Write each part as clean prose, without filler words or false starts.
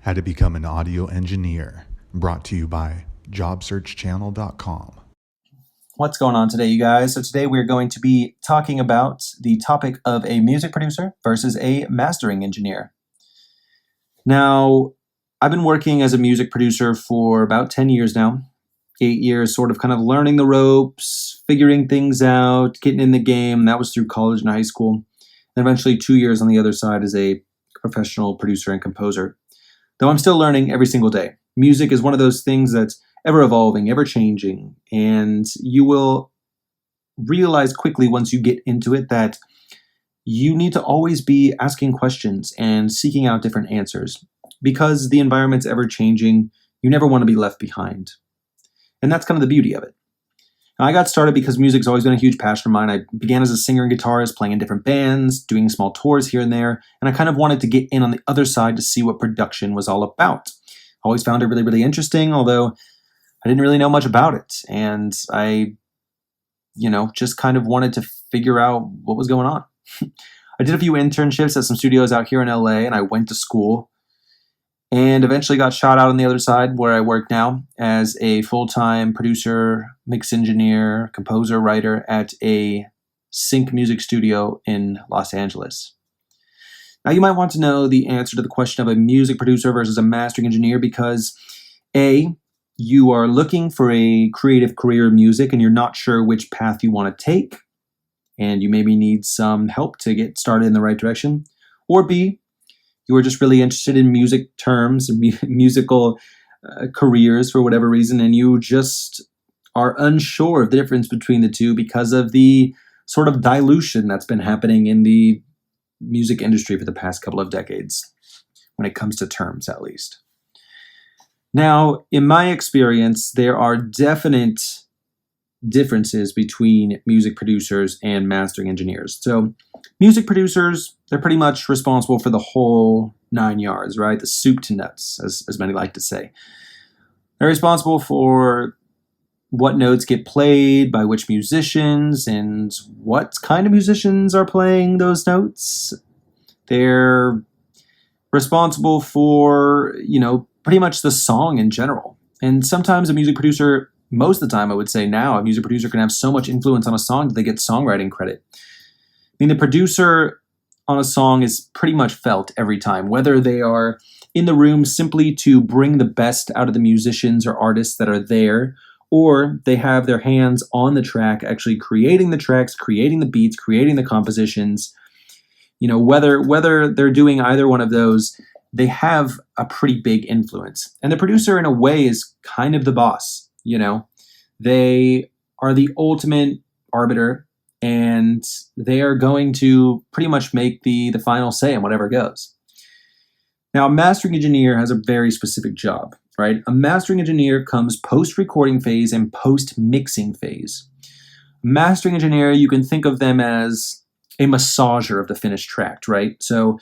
How to become an audio engineer, brought to you by jobsearchchannel.com. What's going on today, you guys? So today we're going to be talking about the topic of a music producer versus a mastering engineer. Now, I've been working as a music producer for about 10 years now. 8 years sort of kind of learning the ropes, figuring things out, getting in the game. That was through college and high school. And eventually 2 years on the other side as a professional producer and composer. Though I'm still learning every single day. Music is one of those things that's ever evolving, ever changing, and you will realize quickly once you get into it that you need to always be asking questions and seeking out different answers. Because the environment's ever changing, you never want to be left behind. And that's kind of the beauty of it. Now, I got started because music's always been a huge passion of mine. I began as a singer and guitarist, playing in different bands, doing small tours here and there, and I kind of wanted to get in on the other side to see what production was all about. Always found it really, really interesting, although I didn't really know much about it. And I, just kind of wanted to figure out what was going on. I did a few internships at some studios out here in LA, and I went to school and eventually got shot out on the other side where I work now as a full-time producer, mix engineer, composer, writer at a sync music studio in Los Angeles. Now, you might want to know the answer to the question of a music producer versus a mastering engineer because A, you are looking for a creative career in music and you're not sure which path you want to take, and you maybe need some help to get started in the right direction. Or B, you are just really interested in music terms, musical careers for whatever reason, and you just are unsure of the difference between the two because of the sort of dilution that's been happening in the music industry for the past couple of decades, when it comes to terms at least. Now, in my experience, there are definite differences between music producers and mastering engineers. So music producers, they're pretty much responsible for the whole 9 yards, right? The soup to nuts, as many like to say. They're responsible for what notes get played by which musicians and what kind of musicians are playing those notes. They're responsible for, pretty much the song in general. And sometimes a music producer, most of the time I would say now, a music producer can have so much influence on a song that they get songwriting credit. I mean, the producer on a song is pretty much felt every time, whether they are in the room simply to bring the best out of the musicians or artists that are there, or they have their hands on the track, actually creating the tracks, creating the beats, creating the compositions. Whether they're doing either one of those, they have a pretty big influence. And the producer, in a way, is kind of the boss. They are the ultimate arbiter, and they are going to pretty much make the final say on whatever goes. Now, a mastering engineer has a very specific job, right? A mastering engineer comes post-recording phase and post-mixing phase. Mastering engineer, you can think of them as a massager of the finished track, right? So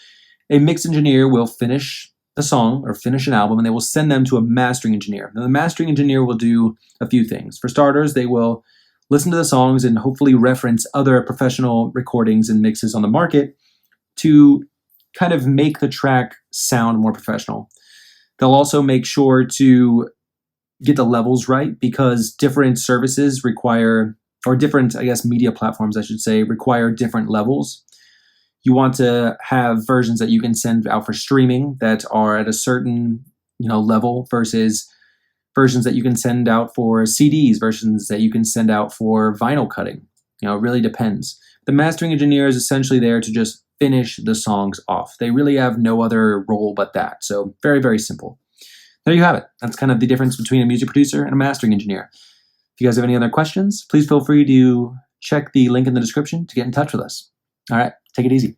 a mix engineer will finish a song or finish an album, and they will send them to a mastering engineer. Now, the mastering engineer will do a few things. For starters, they will listen to the songs and hopefully reference other professional recordings and mixes on the market to kind of make the track sound more professional. They'll also make sure to get the levels right because different services require, or different, media platforms, require different levels. You want to have versions that you can send out for streaming that are at a certain, level versus versions that you can send out for CDs, versions that you can send out for vinyl cutting. It really depends. The mastering engineer is essentially there to just finish the songs off. They really have no other role but that. So very, very simple. There you have it. That's kind of the difference between a music producer and a mastering engineer. If you guys have any other questions, please feel free to check the link in the description to get in touch with us. All right, take it easy.